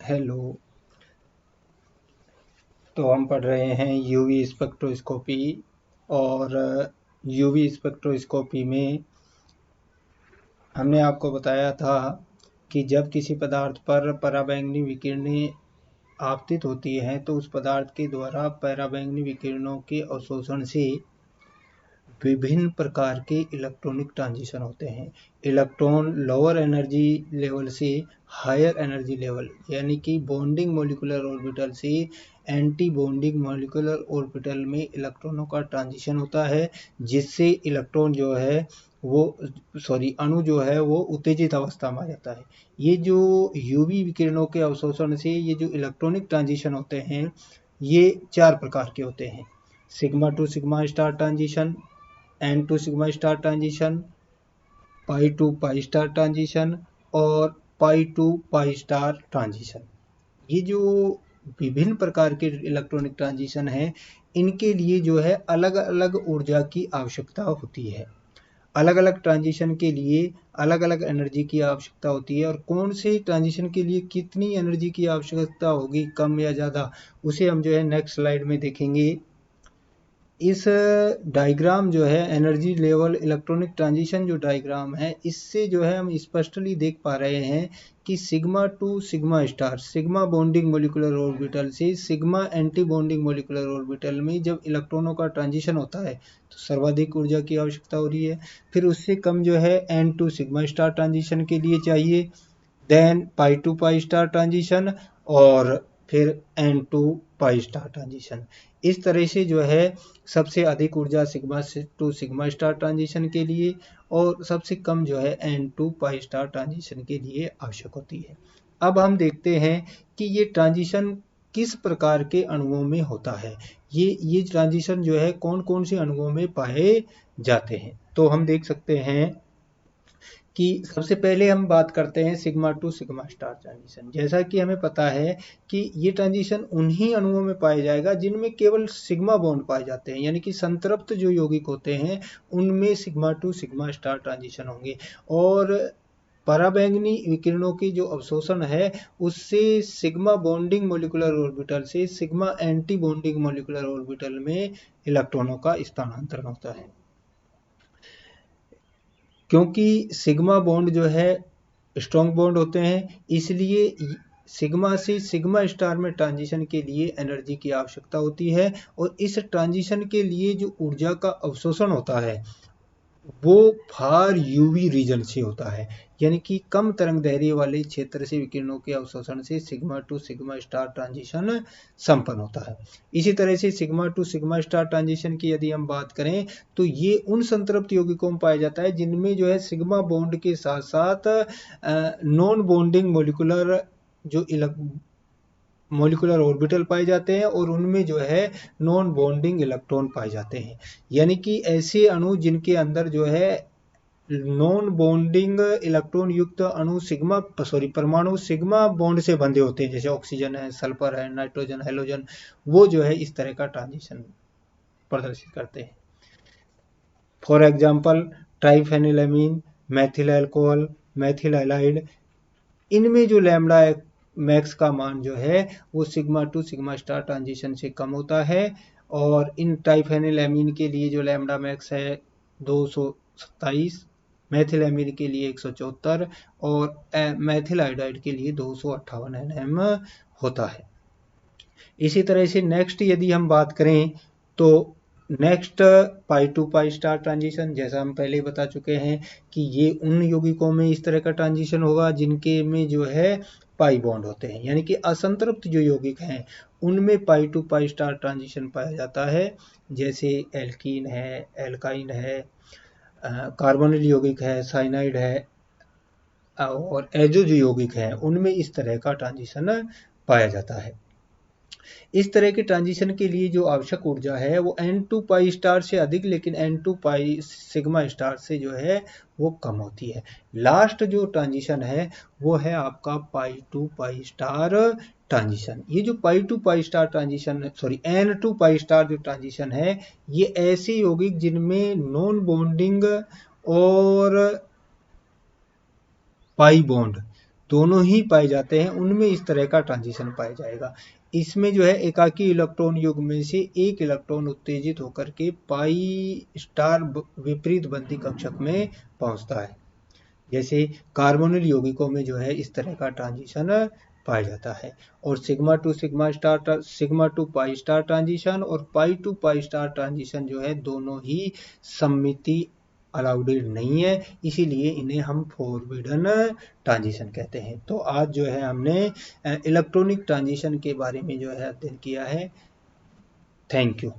Hello. तो हम पढ़ रहे हैं यूवी स्पेक्ट्रोस्कोपी और यूवी स्पेक्ट्रोस्कोपी में हमने आपको बताया था कि जब किसी पदार्थ पर पराबैंगनी विकिरणें आपतित होती हैं तो उस पदार्थ के द्वारा पराबैंगनी विकिरणों के अवशोषण से विभिन्न प्रकार के इलेक्ट्रॉनिक ट्रांजिशन होते हैं। इलेक्ट्रॉन लोअर एनर्जी लेवल से हायर एनर्जी लेवल यानी कि बॉन्डिंग मॉलिक्यूलर ऑर्बिटल से एंटी बॉन्डिंग मॉलिक्यूलर ऑर्बिटल में इलेक्ट्रॉनों का ट्रांजिशन होता है, जिससे इलेक्ट्रॉन जो है वो अणु जो है वो उत्तेजित अवस्था में आ जाता है। ये जो यूवी विकिरणों के अवशोषण से ये जो इलेक्ट्रॉनिक ट्रांजिशन होते हैं ये 4 प्रकार के होते हैं। Sigma to sigma star transition, n to sigma star transition, pi to pi star transition और pi to pi star transition. ये जो विभिन्न प्रकार के इलेक्ट्रॉनिक ट्रांजिशन हैं इनके लिए जो है अलग अलग ऊर्जा की आवश्यकता होती है। अलग अलग ट्रांजिशन के लिए अलग अलग एनर्जी की आवश्यकता होती है और कौन से ट्रांजिशन के लिए कितनी एनर्जी की आवश्यकता होगी, कम या ज़्यादा, उसे हम जो है नेक्स्ट स्लाइड में देखेंगे। इस डायग्राम जो है एनर्जी लेवल इलेक्ट्रॉनिक ट्रांजिशन जो डायग्राम है इससे जो है हम स्पष्टली देख पा रहे हैं कि sigma to sigma star sigma bonding molecular orbital से sigma anti bonding molecular orbital में जब इलेक्ट्रॉनों का ट्रांजिशन होता है तो सर्वाधिक ऊर्जा की आवश्यकता हो रही है। फिर उससे कम जो है n to sigma star transition के लिए चाहिए, then pi to pi star transition और फिर n to pi star transition. इस तरह से जो है सबसे अधिक ऊर्जा sigma to sigma star transition के लिए और सबसे कम जो है n to pi star transition के लिए आवश्यक होती है। अब हम देखते हैं कि ये ट्रांजिशन किस प्रकार के अणुओं में होता है। ये ट्रांजिशन जो है कौन कौन से अणुओं में पाए जाते हैं। तो हम देख सकते हैं कि सबसे पहले हम बात करते हैं sigma to sigma star transition. जैसा कि हमें पता है कि ये ट्रांजिशन उन्हीं अणुओं में पाया जाएगा जिनमें केवल सिग्मा बॉन्ड पाए जाते हैं, यानी कि संतृप्त जो यौगिक होते हैं उनमें sigma to sigma star transition होंगे। और पराबैंगनी विकिरणों की जो अवशोषण है उससे सिग्मा बॉन्डिंग मॉलिक्यूलर ऑर्बिटल से sigma anti bonding molecular orbital में इलेक्ट्रॉनों का स्थानांतरण होता है। क्योंकि सिग्मा बॉन्ड जो है स्ट्रॉन्ग बॉन्ड होते हैं, इसलिए सिग्मा से सिग्मा स्टार में ट्रांजिशन के लिए एनर्जी की आवश्यकता होती है और इस ट्रांजिशन के लिए जो ऊर्जा का अवशोषण होता है वो फार यूवी रीजन से होता है, यानी कि कम तरंग दैर्ध्य वाले क्षेत्र से विकिरणों के अवशोषण से sigma to sigma star transition संपन्न होता है। इसी तरह से sigma to sigma star transition की यदि हम बात करें तो ये उन संतृप्त यौगिकों में पाया जाता है जिनमें जो है सिग्मा बॉन्ड के साथ साथ नॉन बॉन्डिंग मॉलिक्यूलर जो मॉलिक्यूलर ऑर्बिटल पाए जाते हैं और उनमें जो है नॉन बॉन्डिंग इलेक्ट्रॉन पाए जाते हैं, यानी कि ऐसे अणु जिनके अंदर जो है नॉन बॉन्डिंग इलेक्ट्रॉन युक्त अणु परमाणु सिग्मा बॉन्ड से बंधे होते हैं, जैसे ऑक्सीजन है, सल्फर है, नाइट्रोजन, हेलोजन, वो जो है इस तरह का ट्रांजिशन प्रदर्शित करते हैं। For example triphenylamine, methyl alcohol, methyl halide, इनमें जो लैम्डा मैक्स का मान जो है वो sigma to sigma star transition से कम होता है और इन ट्राइफेनिलएमीन के लिए जो लैम्डा मैक्स है 227, मैथिल एमीन के लिए 174 और मैथिल आयोडाइड के लिए 258 nm होता है। इसी तरह से नेक्स्ट यदि हम बात करें तो next pi to pi star transition, जैसा हम पहले बता चुके हैं कि ये उन यौगिकों में इस तरह का ट्रांजिशन होगा जिनके में जो है पाई बॉन्ड होते हैं, यानी कि असंतृप्त जो यौगिक हैं उनमें पाई टू पाई स्टार ट्रांजिशन पाया जाता है, जैसे एल्कीन है, एल्काइन है, कार्बोनिल यौगिक है, साइनाइड है और एजो जो यौगिक है उनमें इस तरह का ट्रांजिशन पाया जाता है। इस तरह के ट्रांजिशन के लिए जो आवश्यक ऊर्जा है वो एन टू पाई स्टार से अधिक लेकिन n to pi sigma star से जो है वो कम होती है। लास्ट जो ट्रांजिशन है वो है आपका pi to pi star transition. ये जो pi to pi star transition n to pi star जो ट्रांजिशन है ये ऐसे यौगिक जिनमें नॉन बॉन्डिंग और पाई बॉन्ड दोनों ही पाए जाते हैं उनमें इस तरह का ट्रांजिशन पाया जाएगा। इसमें जो है एकाकी इलेक्ट्रॉन युग्म से एक इलेक्ट्रॉन उत्तेजित होकर के पाई स्टार विपरीत बंदी कक्षक में पहुंचता है। जैसे कार्बोनिल यौगिकों में जो है इस तरह का ट्रांजिशन पाया जाता है। और sigma two pi star transition और pi to pi star transition जो है दोनों ही सममिति अलाउडेड नहीं है, इसीलिए इन्हें हम फॉरबिडन ट्रांजिशन कहते हैं। तो आज जो है हमने इलेक्ट्रॉनिक ट्रांजिशन के बारे में जो है अध्ययन किया है। Thank you.